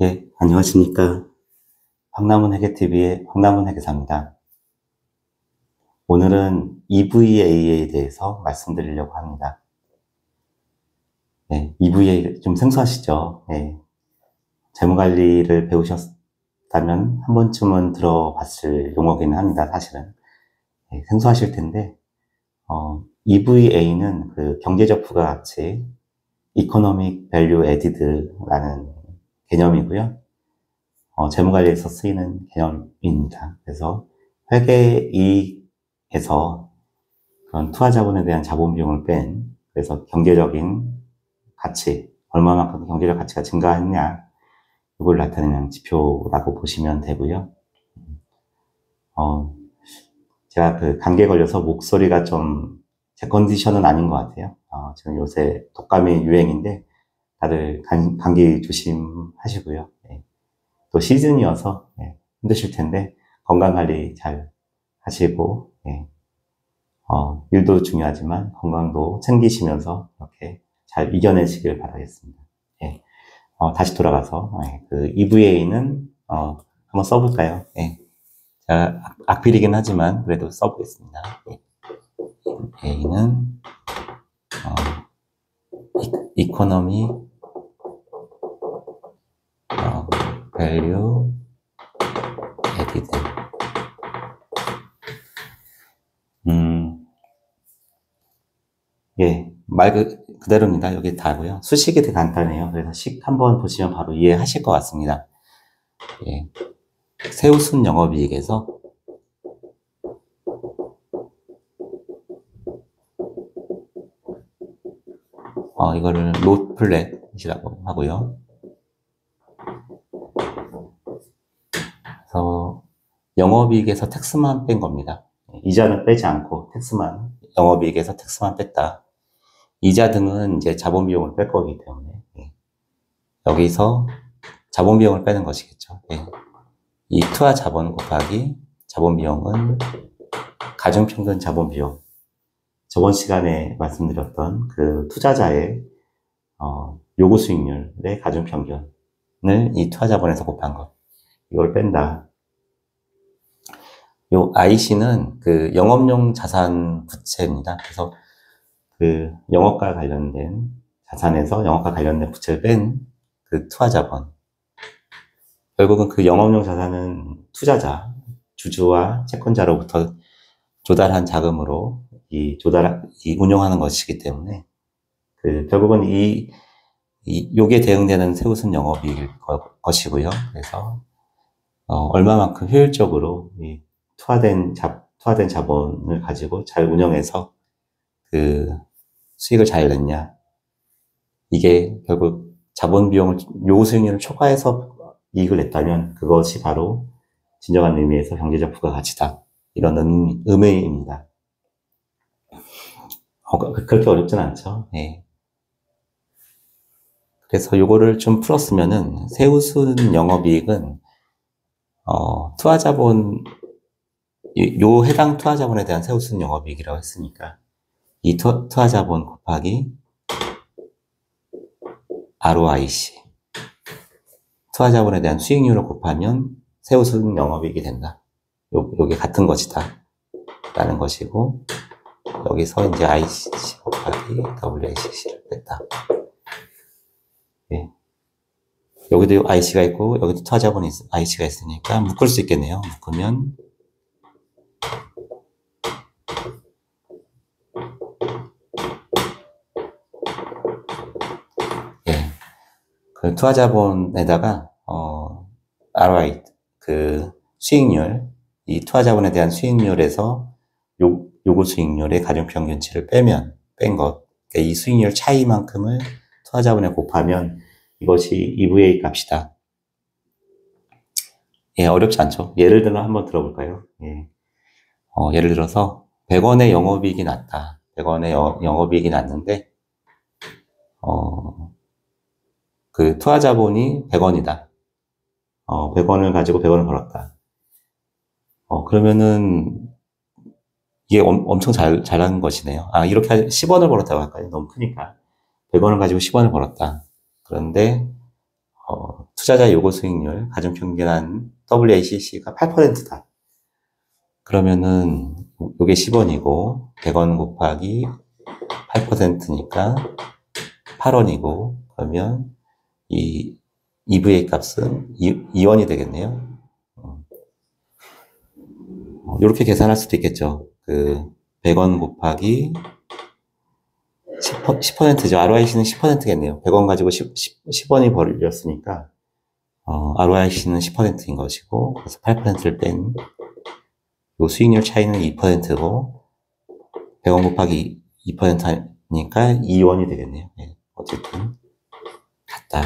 예, 안녕하십니까. 황남은 회계TV의 황남은 회계사입니다. 오늘은 EVA에 대해서 말씀드리려고 합니다. 네, EVA 좀 생소하시죠? 네, 재무관리를 배우셨다면 한 번쯤은 들어봤을 용어기는 합니다, 사실은. 네, 생소하실 텐데, EVA는 그 경제적 부가가치, Economic Value Added라는 개념이고요. 재무관리에서 쓰이는 개념입니다. 그래서 회계 이익에서 그런 투하 자본에 대한 자본 비용을 뺀, 그래서 경제적인 가치, 얼마만큼 경제적 가치가 증가했냐, 이걸 나타내는 지표라고 보시면 되고요. 제가 그 감기에 걸려서 목소리가 좀 제 컨디션은 아닌 것 같아요. 지금 요새 독감이 유행인데 다들 감기 조심하시고요. 네. 또 시즌이어서 힘드실 텐데 건강관리 잘 하시고 일도 중요하지만 건강도 챙기시면서 이렇게 잘 이겨내시길 바라겠습니다. 예. 다시 돌아가서 그 EVA는 한번 써볼까요? 예. 제가 악필이긴 하지만 그래도 써보겠습니다. EVA는 이코노미 밸류 에디드. 예, 말 그대로입니다. 여기 다고요. 수식이 되게 간단해요. 그래서 식 한번 보시면 바로 이해하실 것 같습니다. 예, 세우순 영업이익에서 이거를 롯플랫이라고 하고요. 그래서 영업이익에서 텍스만 뺀 겁니다. 이자는 빼지 않고 영업이익에서 텍스만 뺐다. 이자 등은 이제 자본 비용을 뺄 거기 때문에 여기서 자본 비용을 빼는 것이겠죠. 이 투하 자본 곱하기 자본 비용은 가중평균 자본 비용. 저번 시간에 말씀드렸던 그 투자자의 요구 수익률의 가중평균을 이 투하 자본에서 곱한 것. 이걸 뺀다. 요 IC는 그 영업용 자산 부채입니다. 그래서 그 영업과 관련된 자산에서 영업과 관련된 부채를 뺀 그 투하 자본. 결국은 그 영업용 자산은 투자자, 주주와 채권자로부터 조달한 자금으로 운용하는 것이기 때문에 결국은 요게 대응되는 세우순 영업이익일 것이고요. 그래서 얼마만큼 효율적으로 이 투하된 자본을 가지고 잘 운영해서 그 수익을 잘 냈냐. 이게 결국 자본 비용을 요구 수익률을 초과해서 이익을 냈다면 그것이 바로 진정한 의미에서 경제적 부가가치다. 이런 의미입니다. 그렇게 어렵진 않죠. 예. 그래서 요거를 좀 풀었으면은 세우순 영업이익은 투하자본 해당 투하자본에 대한 세우순 영업이익이라고 했으니까 이 투하자본 곱하기 ROIC 투하자본에 대한 수익률을 곱하면 세우순 영업이익이 된다. 요게 같은 것이다 라는 것이고 여기서 이제 ICC 곱하기 WACC를 뺐다. 예. 여기도 IC가 있고 여기도 투하자본이 IC가 있으니까 묶을 수 있겠네요. 묶으면 그 투하자본에다가 ROI 그 수익률 이 투하자본에 대한 수익률에서 요구 수익률의 가중평균치를 뺀 것, 그러니까 이 수익률 차이만큼을 투하자본에 곱하면 이것이 EVA 값이다. 예, 어렵지 않죠? 예를 들어 한번 들어볼까요? 예. 예를 들어서 100원의 영업이익이 났다. 100원의 영업이익이 났는데 그 투하자본이 100원이다. 100원을 가지고 100원을 벌었다. 그러면은 이게 엄청 잘한 것이네요. 이렇게 10원을 벌었다고 할까요? 너무 크니까. 100원을 가지고 10원을 벌었다. 그런데 투자자 요구 수익률, 가중평균한 WACC가 8%다. 그러면은, 요게 10원이고, 100원 곱하기 8%니까 8원이고, 그러면 이 EVA 값은 2원이 되겠네요. 이렇게 계산할 수도 있겠죠. 100원 곱하기 10%죠. ROIC는 10%겠네요. 100원 가지고 10원이 벌렸으니까, ROIC는 10%인 것이고, 그래서 8%를 뺀, 요 수익률 차이는 2%고, 100원 곱하기 2%니까 2원이 되겠네요. 네, 어쨌든, 같다.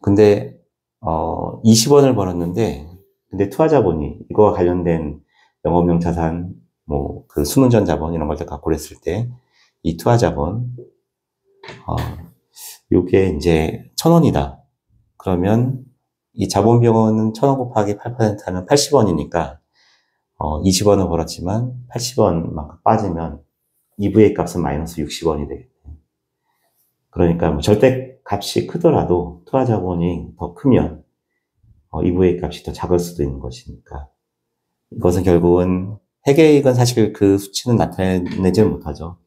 근데, 20원을 벌었는데, 근데 투자자본이, 이거와 관련된 영업용 자산, 순운전 자본, 이런 걸 다 갖고 했을 때, 이 투자자본, 요게 이제 1,000원이다. 그러면 이 자본비용은 1,000원 곱하기 8%는 80원이니까, 20원을 벌었지만 80원만큼 빠지면 EVA 값은 마이너스 60원이 되겠네요. 그러니까 절대 값이 크더라도 투자자본이 더 크면 EVA 값이 더 작을 수도 있는 것이니까, 이것은 결국은 회계이익은 사실 그 수치는 나타내지 못하죠.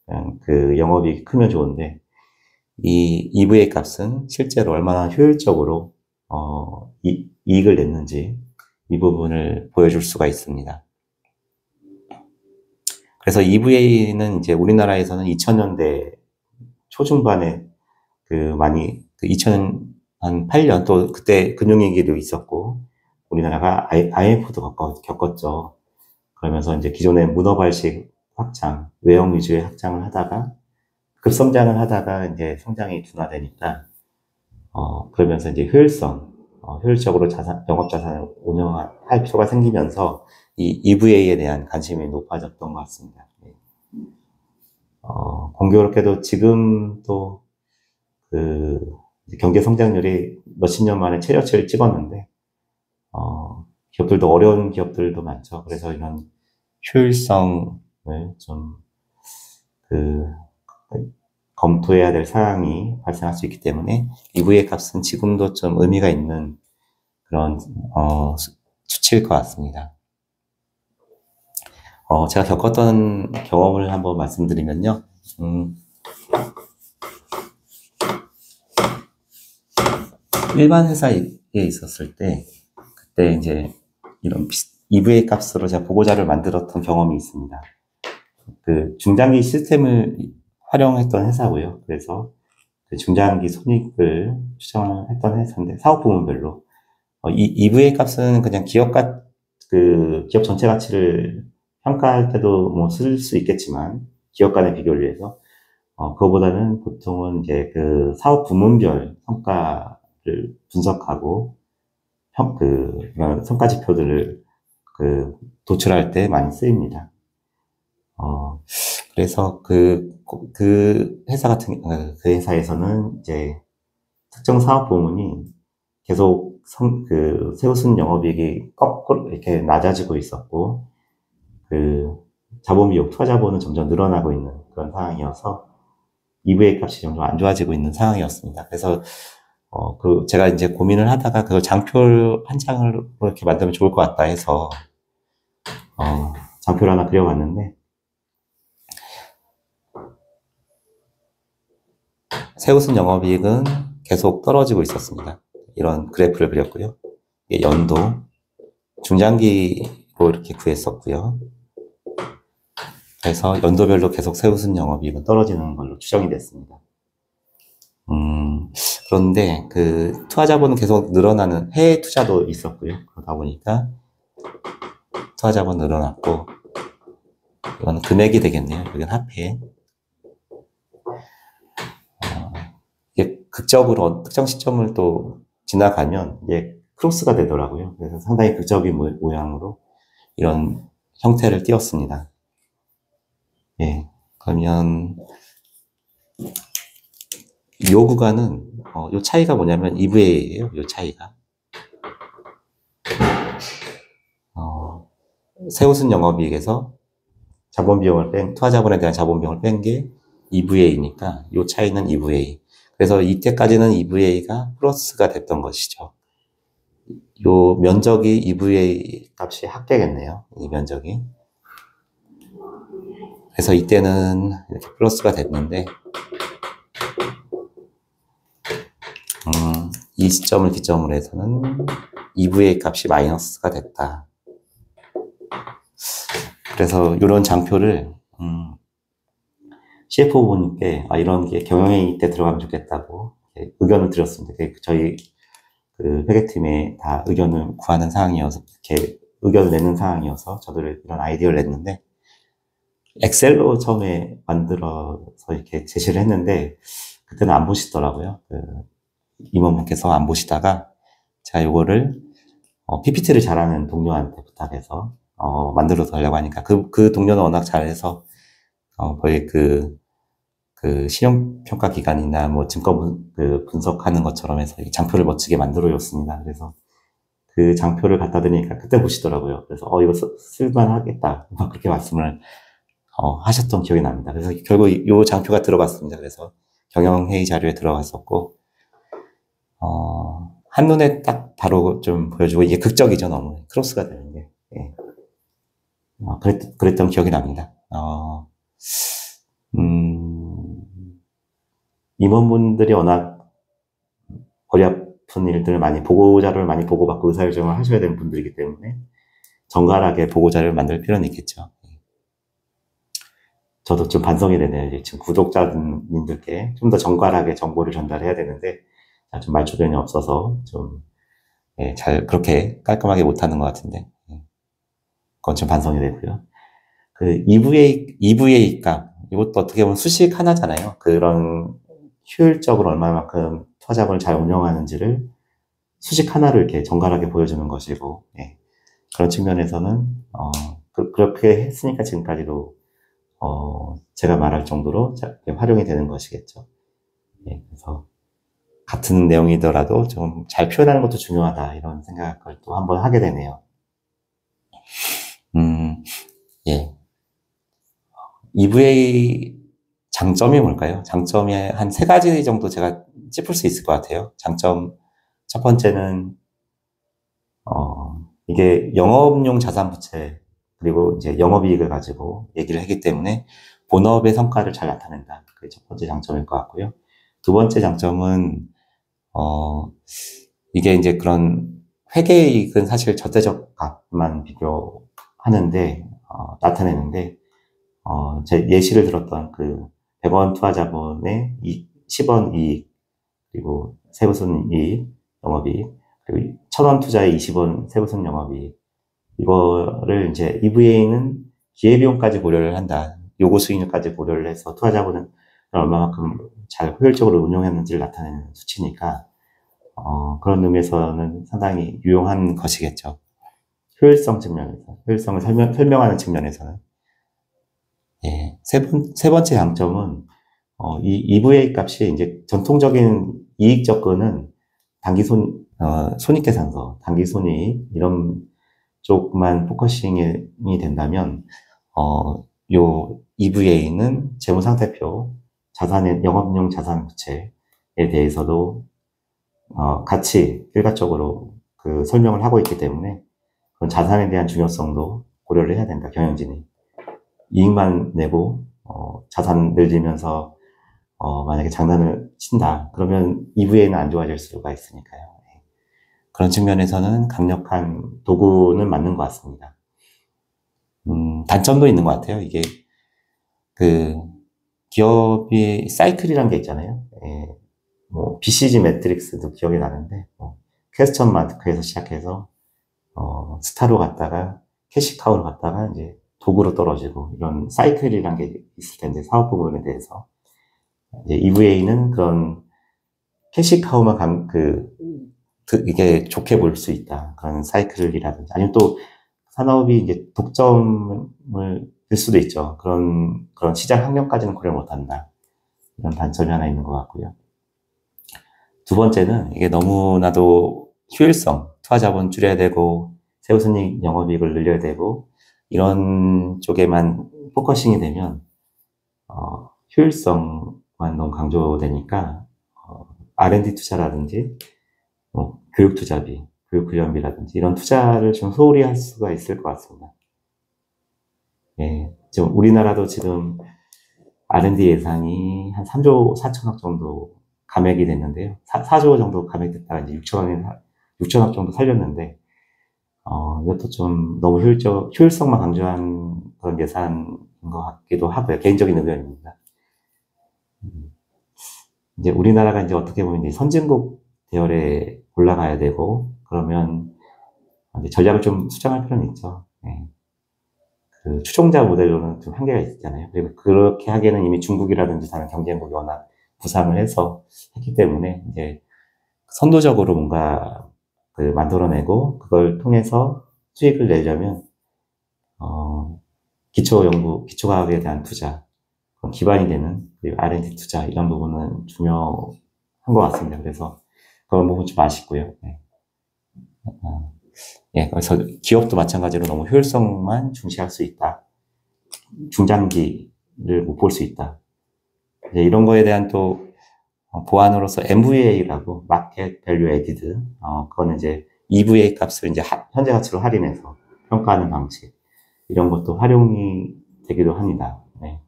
그냥 영업이익이 크면 좋은데, 이 EVA 값은 실제로 얼마나 효율적으로 이익을 냈는지 이 부분을 보여줄 수가 있습니다. 그래서 EVA는 이제 우리나라에서는 2000년대 초중반에 많이 2008년 또 그때 금융위기도 있었고, 우리나라가 IMF도 겪었죠. 그러면서 이제 기존의 문어발식 확장, 외형 위주의 확장을 하다가 급성장을 하다가 이제 성장이 둔화되니까, 그러면서 이제 효율적으로 영업자산을 운영할 필요가 생기면서 이 EVA에 대한 관심이 높아졌던 것 같습니다. 공교롭게도 지금 또 경제 성장률이 몇십 년 만에 최저치를 찍었는데, 기업들도 어려운 기업들도 많죠. 그래서 이런 효율성을 좀 검토해야 될 사항이 발생할 수 있기 때문에 EVA 값은 지금도 좀 의미가 있는 그런 수치일 것 같습니다. 제가 겪었던 경험을 한번 말씀드리면요. 일반 회사에 있었을 때, 그때 이제 이런 EVA 값으로 제가 보고자를 만들었던 경험이 있습니다. 중장기 시스템을 활용했던 회사고요. 그래서 중장기 손익을 추정을 했던 회사인데, 사업 부문별로 이 EVA 값은 그냥 기업 전체 가치를 평가할 때도 쓸 수 있겠지만, 기업 간의 비교를 위해서 그거보다는 보통은 이제 사업 부문별 성과를 분석하고 성과 지표들을 도출할 때 많이 쓰입니다. 그래서 그 회사에서는 이제 특정 사업 부문이 계속 세우순 영업이익이 거꾸로 이렇게 낮아지고 있었고, 자본비용, 투자자본은 점점 늘어나고 있는 그런 상황이어서 EVA 값이 점점 안 좋아지고 있는 상황이었습니다. 그래서 제가 이제 고민을 하다가 그걸 장표 한 장을 이렇게 만들면 좋을 것 같다 해서 장표를 하나 그려봤는데, 세우순 영업이익은 계속 떨어지고 있었습니다. 이런 그래프를 그렸고요. 연도, 중장기로 이렇게 구했었고요. 그래서 연도별로 계속 세우순 영업이익은 떨어지는 걸로 추정이 됐습니다. 그런데 투자자본은 계속 늘어나는 해외 투자도 있었고요. 그러다 보니까 투자자본 늘어났고, 이건 금액이 되겠네요. 여기는 화폐. 이게 극적으로 특정 시점을 또 지나가면 이게 크로스가 되더라고요. 그래서 상당히 극적인 모양으로 이런 형태를 띄웠습니다. 예, 그러면 요 구간은 요 차이가 뭐냐면 EVA예요. 요 차이가 세우순 영업이익에서 투자자본에 대한 자본비용을 뺀 게 EVA니까 요 차이는 EVA. 그래서 이때까지는 EVA가 플러스가 됐던 것이죠. 요 면적이 EVA 값이 합계겠네요. 이 면적이. 그래서 이때는 이렇게 플러스가 됐는데, 이 시점을 기점으로 해서는 EVA 값이 마이너스가 됐다. 그래서 이런 장표를 CFO분께 이런 게 경영회의 때 들어가면 좋겠다고 의견을 드렸습니다. 저희 그 회계팀에 다 의견을 구하는 사항이어서, 이렇게 의견을 내는 사항이어서 저들 이런 아이디어를 냈는데, 엑셀로 처음에 만들어서 이렇게 제시를 했는데, 그때는 안 보시더라고요. 임원분께서 안 보시다가, 제가 요거를, PPT를 잘하는 동료한테 부탁해서, 만들어서 하려고 하니까, 그 동료는 워낙 잘해서, 거의 그 신용평가 기관이나 뭐 증권 분석하는 것처럼 해서 장표를 멋지게 만들어 줬습니다. 그래서 그 장표를 갖다 드리니까 그때 보시더라고요. 그래서, 이거 쓸만하겠다. 막 그렇게 말씀을, 하셨던 기억이 납니다. 그래서 결국 이 장표가 들어갔습니다. 그래서 경영회의 자료에 들어갔었고, 한눈에 딱 바로 좀 보여주고, 이게 극적이죠, 너무. 크로스가 되는 게. 예. 그랬던 기억이 납니다. 임원분들이 워낙 머리 아픈 일들을 많이 보고자료를 많이 보고받고 의사결정을 하셔야 되는 분들이기 때문에 정갈하게 보고자료를 만들 필요는 있겠죠. 저도 좀 반성이 되네요. 이제 지금 구독자님들께 좀 더 정갈하게 정보를 전달해야 되는데, 좀 말주변이 없어서 좀, 잘 그렇게 깔끔하게 못하는 것 같은데, 그건 좀 반성이 되고요. 그 EVA 값, 이것도 어떻게 보면 수식 하나잖아요. 그런 효율적으로 얼마만큼 투자자본을 잘 운영하는지를 수식 하나를 이렇게 정갈하게 보여주는 것이고, 그런 측면에서는, 그렇게 했으니까 지금까지도, 제가 말할 정도로 활용이 되는 것이겠죠. 그래서, 같은 내용이더라도 좀 잘 표현하는 것도 중요하다, 이런 생각을 또 한번 하게 되네요. EVA 장점이 뭘까요? 장점이 한 3가지 정도 제가 짚을 수 있을 것 같아요. 장점, 첫 번째는, 이게 영업용 자산부채, 그리고 이제 영업이익을 가지고 얘기를 하기 때문에 본업의 성과를 잘 나타낸다. 그게 첫 번째 장점일 것 같고요. 두 번째 장점은, 이게 이제 그런 회계이익은 사실 절대적 값만 비교하는데, 나타내는데, 제 예시를 들었던 그 100원 투하자본의 10원 이익, 그리고 세부순 이익, 영업이익, 그리고 1000원 투자에 20원 세부순 영업이익, 이거를 이제 EVA는 기회비용까지 고려를 한다. 요구 수익률까지 고려를 해서 투자자본은 얼마만큼 잘 효율적으로 운용했는지를 나타내는 수치니까, 그런 의미에서는 상당히 유용한 것이겠죠. 효율성 측면에서, 효율성을 설명하는 측면에서는. 세 번째 장점은, 이 EVA 값이 이제 전통적인 이익 접근은 손익계산서, 단기손익, 이런 쪽만 포커싱이 된다면, 요 EVA는 재무상태표, 영업용 자산 부채에 대해서도, 같이 일괄적으로 그 설명을 하고 있기 때문에, 그런 자산에 대한 중요성도 고려를 해야 된다, 경영진이. 이익만 내고, 자산 늘리면서, 만약에 장난을 친다. 그러면 EVA는 안 좋아질 수가 있으니까요. 그런 측면에서는 강력한 도구는 맞는 것 같습니다. 단점도 있는 것 같아요. 이게, 기업이 사이클이라는 게 있잖아요. 뭐, BCG 매트릭스도 기억이 나는데, 퀘스천 마크에서 시작해서, 스타로 갔다가, 캐시카우로 갔다가, 이제, 도구로 떨어지고, 이런 사이클이라는 게 있을 텐데, 사업 부분에 대해서. 이제 EVA는 그런 캐시카우만 이게 좋게 볼 수 있다. 그런 사이클이라든지. 아니면 또 산업이 이제 독점을 될 수도 있죠. 그런 시장 환경까지는 고려 못 한다. 이런 단점이 하나 있는 것 같고요. 두 번째는 이게 너무나도 효율성, 투하자본 줄여야 되고, 세후순이익 영업이익을 늘려야 되고, 이런 쪽에만 포커싱이 되면, 효율성만 너무 강조되니까, R&D 투자라든지, 교육 투자비, 교육 훈련비라든지 이런 투자를 좀 소홀히 할 수가 있을 것 같습니다. 예, 좀 우리나라도 지금 R&D 예산이 한 3조 4천억 정도 감액이 됐는데요. 4조 정도 감액됐다가 이제 6천억 정도 살렸는데, 이것도 좀 너무 효율성만 강조한 그런 예산인 것 같기도 하고요. 개인적인 의견입니다. 이제 우리나라가 이제 어떻게 보면 이제 선진국 대열에 올라가야 되고, 그러면 이제 전략을 좀 수정할 필요는 있죠. 네. 그 추종자 모델로는 좀 한계가 있잖아요. 그리고 그렇게 하기에는 이미 중국이라든지 다른 경쟁국이 워낙 부상을 해서 했기 때문에 이제 선도적으로 뭔가 만들어내고 그걸 통해서 수익을 내려면 기초과학에 대한 투자, 기반이 되는 R&D 투자 이런 부분은 중요한 것 같습니다. 그래서 그런 부분 좀 아쉽고요. 네. 예, 그래서 기업도 마찬가지로 너무 효율성만 중시할 수 있다. 중장기를 못 볼 수 있다. 이제 이런 거에 대한 또 보완으로서 MVA라고 마켓 밸류 에디드, 그거는 이제 EVA 값을 이제 현재 가치로 할인해서 평가하는 방식 이런 것도 활용이 되기도 합니다. 네.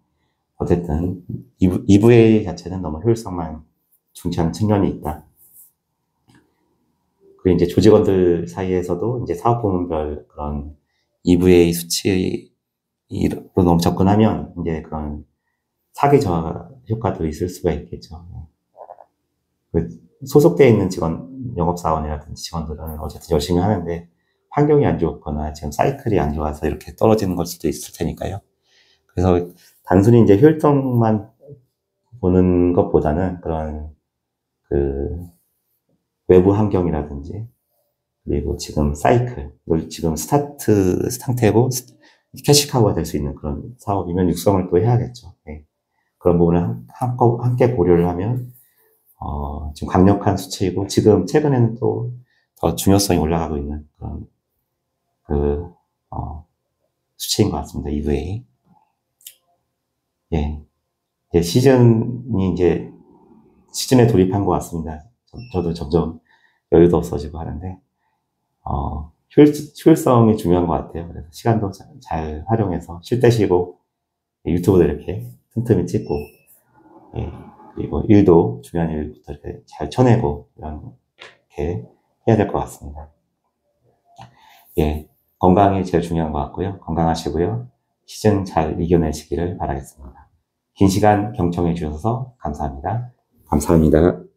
어쨌든 EVA 자체는 너무 효율성만 중시하는 측면이 있다. 그리고 이제 조직원들 사이에서도 이제 사업부문별 그런 EVA 수치로 너무 접근하면 이제 그런 사기 저하 효과도 있을 수가 있겠죠. 소속되어 있는 영업사원이라든지 직원들은 어쨌든 열심히 하는데 환경이 안 좋거나 지금 사이클이 안 좋아서 이렇게 떨어지는 걸 수도 있을 테니까요. 그래서 단순히 이제 효율성만 보는 것보다는 그런 외부 환경이라든지 그리고 지금 사이클, 지금 스타트 상태고 캐시카우가 될 수 있는 그런 사업이면 육성을 또 해야겠죠. 네. 그런 부분을 함께 고려를 하면 지금 강력한 수치이고 지금 최근에는 또 더 중요성이 올라가고 있는 그런 수치인 것 같습니다. EVA. 예. 이제 시즌에 돌입한 것 같습니다. 저도 점점 여유도 없어지고 하는데, 효율성이 중요한 것 같아요. 그래서 시간도 잘 활용해서 쉴 때 쉬고, 유튜브도 이렇게 틈틈이 찍고, 예. 그리고 일도 중요한 일부터 이렇게 잘 쳐내고, 이렇게 해야 될 것 같습니다. 예. 건강이 제일 중요한 것 같고요. 건강하시고요. 시즌 잘 이겨내시기를 바라겠습니다. 긴 시간 경청해 주셔서 감사합니다. 감사합니다.